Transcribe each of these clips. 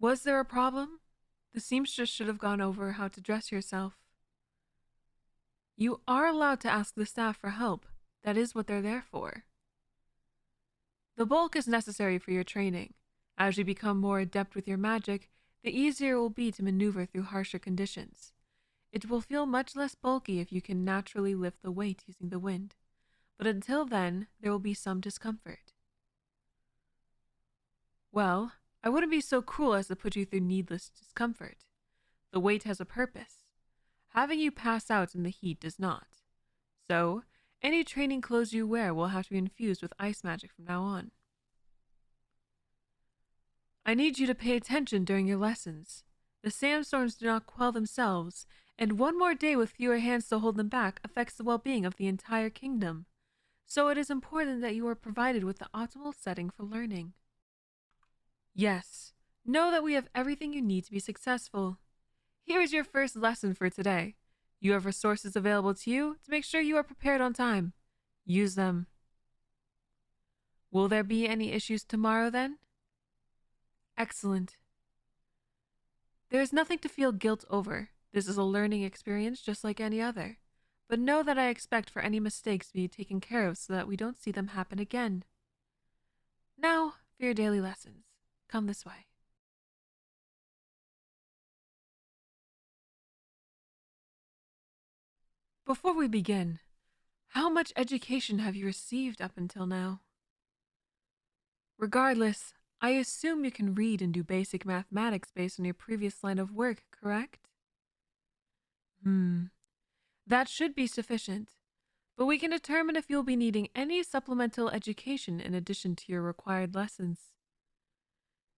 Was there a problem? The seamstress should have gone over how to dress yourself. You are allowed to ask the staff for help. That is what they're there for. The bulk is necessary for your training. As you become more adept with your magic, the easier it will be to maneuver through harsher conditions. It will feel much less bulky if you can naturally lift the weight using the wind, but until then, there will be some discomfort. Well, I wouldn't be so cruel as to put you through needless discomfort. The weight has a purpose. Having you pass out in the heat does not. So, any training clothes you wear will have to be infused with ice magic from now on. I need you to pay attention during your lessons. The sandstorms do not quell themselves, and one more day with fewer hands to hold them back affects the well-being of the entire kingdom. So it is important that you are provided with the optimal setting for learning. Yes, know that we have everything you need to be successful. Here is your first lesson for today. You have resources available to you to make sure you are prepared on time. Use them. Will there be any issues tomorrow then? Excellent. There is nothing to feel guilt over. This is a learning experience just like any other. But know that I expect for any mistakes to be taken care of so that we don't see them happen again. Now, for your daily lessons. Come this way. Before we begin, how much education have you received up until now? Regardless, I assume you can read and do basic mathematics based on your previous line of work, correct? That should be sufficient, but we can determine if you'll be needing any supplemental education in addition to your required lessons.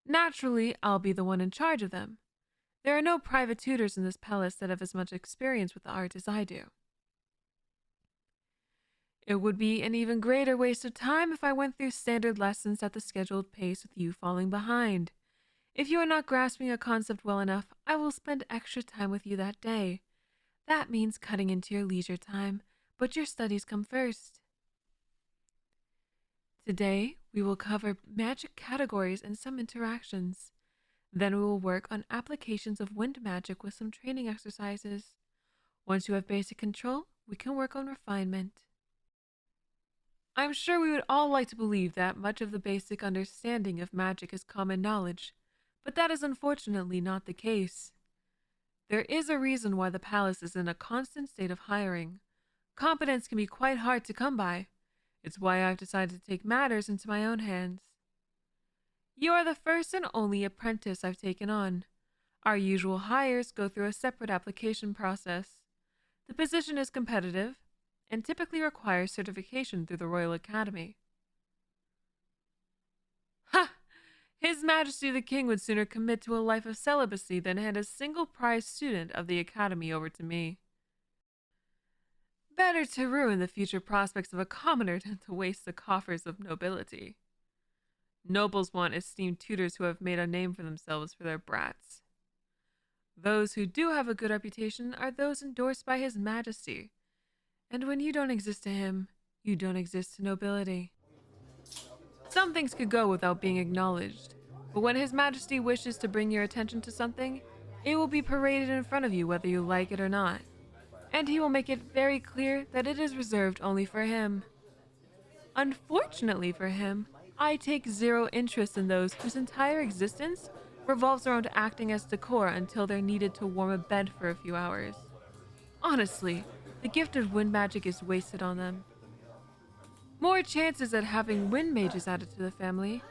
Naturally, I'll be the one in charge of them. There are no private tutors in this palace that have as much experience with the art as I do. It would be an even greater waste of time if I went through standard lessons at the scheduled pace with you falling behind. If you are not grasping a concept well enough, I will spend extra time with you that day. That means cutting into your leisure time, but your studies come first. Today, we will cover magic categories and some interactions. Then we will work on applications of wind magic with some training exercises. Once you have basic control, we can work on refinement. I'm sure we would all like to believe that much of the basic understanding of magic is common knowledge, but that is unfortunately not the case. There is a reason why the palace is in a constant state of hiring. Competence can be quite hard to come by. It's why I've decided to take matters into my own hands. You are the first and only apprentice I've taken on. Our usual hires go through a separate application process. The position is competitive and typically requires certification through the Royal Academy. Ha! His Majesty the King would sooner commit to a life of celibacy than hand a single prize student of the Academy over to me. Better to ruin the future prospects of a commoner than to waste the coffers of nobility. Nobles want esteemed tutors who have made a name for themselves for their brats. Those who do have a good reputation are those endorsed by His Majesty. And when you don't exist to him, you don't exist to nobility. Some things could go without being acknowledged, but when His Majesty wishes to bring your attention to something, it will be paraded in front of you whether you like it or not. And he will make it very clear that it is reserved only for him. Unfortunately for him, I take zero interest in those whose entire existence revolves around acting as decor until they're needed to warm a bed for a few hours. Honestly, the gift of wind magic is wasted on them. More chances at having wind mages added to the family,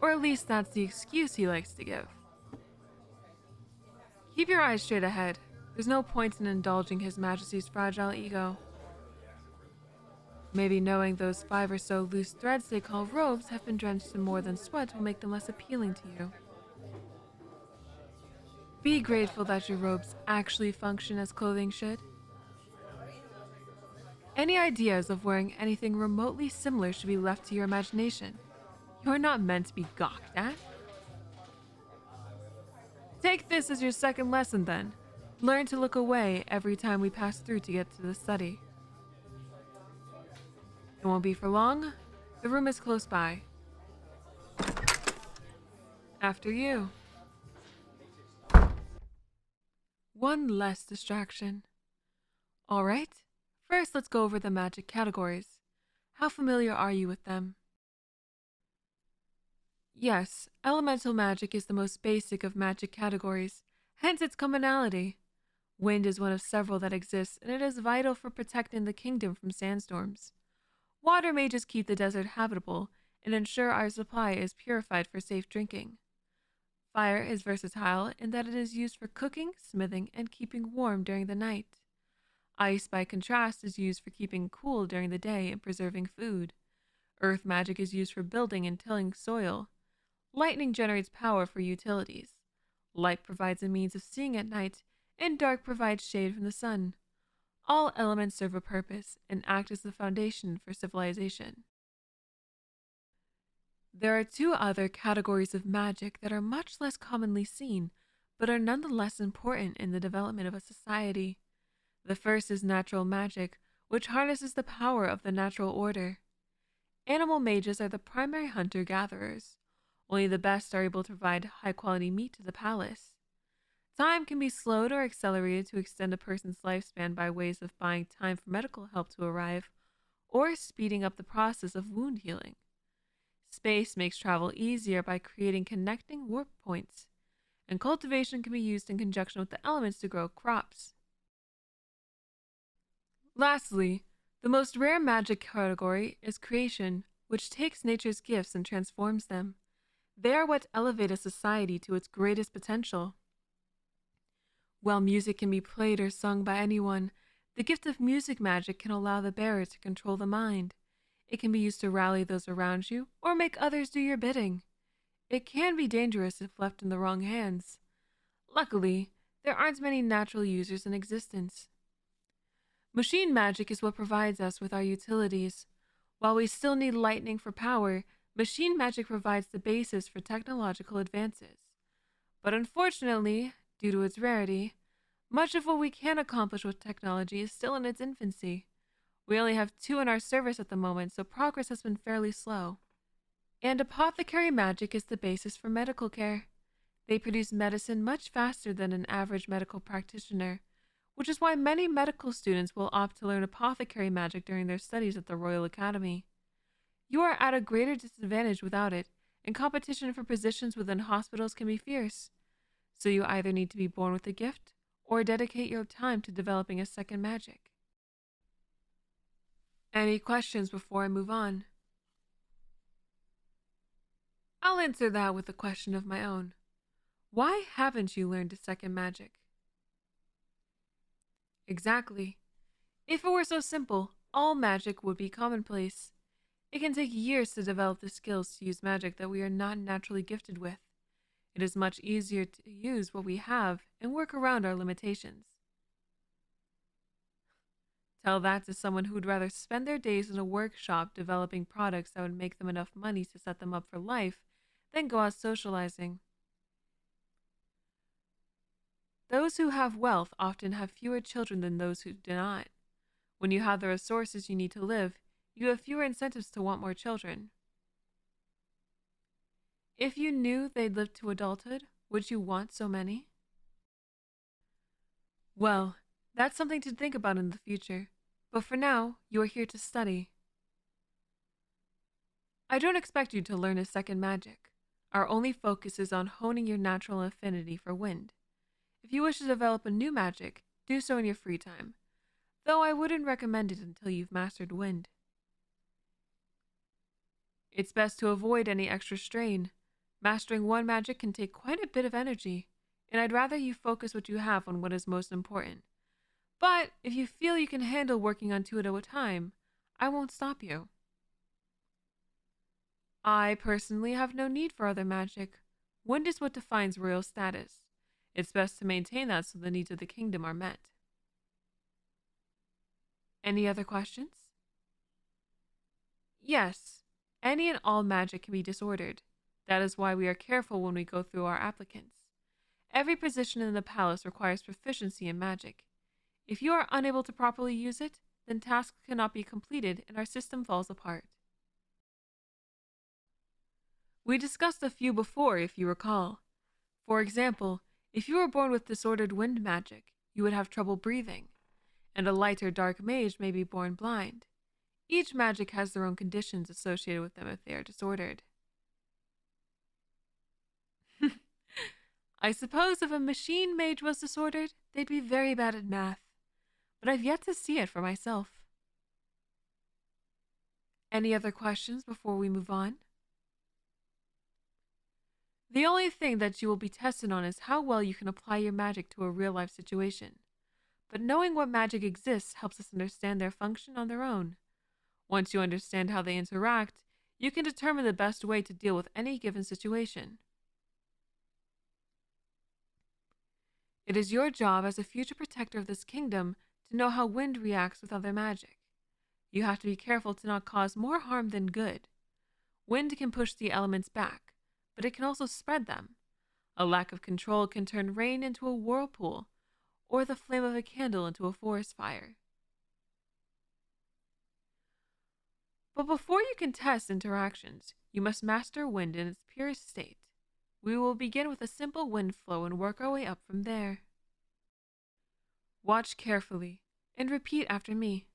or at least that's the excuse he likes to give. Keep your eyes straight ahead. There's no point in indulging His Majesty's fragile ego. Maybe knowing those 5 or so loose threads they call robes have been drenched in more than sweat will make them less appealing to you. Be grateful that your robes actually function as clothing should. Any ideas of wearing anything remotely similar should be left to your imagination. You're not meant to be gawked at. Take this as your second lesson then. Learn to look away every time we pass through to get to the study. It won't be for long. The room is close by. After you. one less distraction. Alright, first let's go over the magic categories. How familiar are you with them? Yes, elemental magic is the most basic of magic categories, hence its commonality. Wind is one of several that exist, and it is vital for protecting the kingdom from sandstorms. Water mages keep the desert habitable and ensure our supply is purified for safe drinking. Fire is versatile in that it is used for cooking, smithing, and keeping warm during the night. Ice, by contrast, is used for keeping cool during the day and preserving food. Earth magic is used for building and tilling soil. Lightning generates power for utilities. Light provides a means of seeing at night, and dark provides shade from the sun. All elements serve a purpose and act as the foundation for civilization. There are two other categories of magic that are much less commonly seen, but are nonetheless important in the development of a society. The first is natural magic, which harnesses the power of the natural order. Animal mages are the primary hunter-gatherers. Only the best are able to provide high-quality meat to the palace. Time can be slowed or accelerated to extend a person's lifespan by ways of buying time for medical help to arrive, or speeding up the process of wound healing. Space makes travel easier by creating connecting warp points, and cultivation can be used in conjunction with the elements to grow crops. Lastly, the most rare magic category is creation, which takes nature's gifts and transforms them. They are what elevate a society to its greatest potential. While music can be played or sung by anyone, the gift of music magic can allow the bearer to control the mind. It can be used to rally those around you or make others do your bidding. It can be dangerous if left in the wrong hands. Luckily, there aren't many natural users in existence. Machine magic is what provides us with our utilities. While we still need lightning for power, machine magic provides the basis for technological advances. But unfortunately, due to its rarity, much of what we can accomplish with technology is still in its infancy. We only have 2 in our service at the moment, so progress has been fairly slow. And apothecary magic is the basis for medical care. They produce medicine much faster than an average medical practitioner, which is why many medical students will opt to learn apothecary magic during their studies at the Royal Academy. You are at a greater disadvantage without it, and competition for positions within hospitals can be fierce. So you either need to be born with a gift, or dedicate your time to developing a second magic. Any questions before I move on? I'll answer that with a question of my own. Why haven't you learned a second magic? Exactly. If it were so simple, all magic would be commonplace. It can take years to develop the skills to use magic that we are not naturally gifted with. It is much easier to use what we have and work around our limitations. Tell that to someone who would rather spend their days in a workshop developing products that would make them enough money to set them up for life than go out socializing. Those who have wealth often have fewer children than those who do not. When you have the resources you need to live, you have fewer incentives to want more children. If you knew they'd live to adulthood, would you want so many? Well, that's something to think about in the future. But for now, you are here to study. I don't expect you to learn a second magic. Our only focus is on honing your natural affinity for wind. If you wish to develop a new magic, do so in your free time, though I wouldn't recommend it until you've mastered wind. It's best to avoid any extra strain. Mastering one magic can take quite a bit of energy, and I'd rather you focus what you have on what is most important. But if you feel you can handle working on 2 at a time, I won't stop you. I personally have no need for other magic. Wind is what defines royal status. It's best to maintain that so the needs of the kingdom are met. Any other questions? Yes, any and all magic can be disordered. That is why we are careful when we go through our applicants. Every position in the palace requires proficiency in magic. If you are unable to properly use it, then tasks cannot be completed and our system falls apart. We discussed a few before, if you recall. For example, if you were born with disordered wind magic, you would have trouble breathing, and a light or dark mage may be born blind. Each magic has their own conditions associated with them if they are disordered. I suppose if a machine mage was disordered, they'd be very bad at math, but I've yet to see it for myself. Any other questions before we move on? The only thing that you will be tested on is how well you can apply your magic to a real-life situation. But knowing what magic exists helps us understand their function on their own. Once you understand how they interact, you can determine the best way to deal with any given situation. It is your job as a future protector of this kingdom to know how wind reacts with other magic. You have to be careful to not cause more harm than good. Wind can push the elements back, but it can also spread them. A lack of control can turn rain into a whirlpool, or the flame of a candle into a forest fire. But before you can test interactions, you must master wind in its purest state. We will begin with a simple wind flow and work our way up from there. Watch carefully and repeat after me.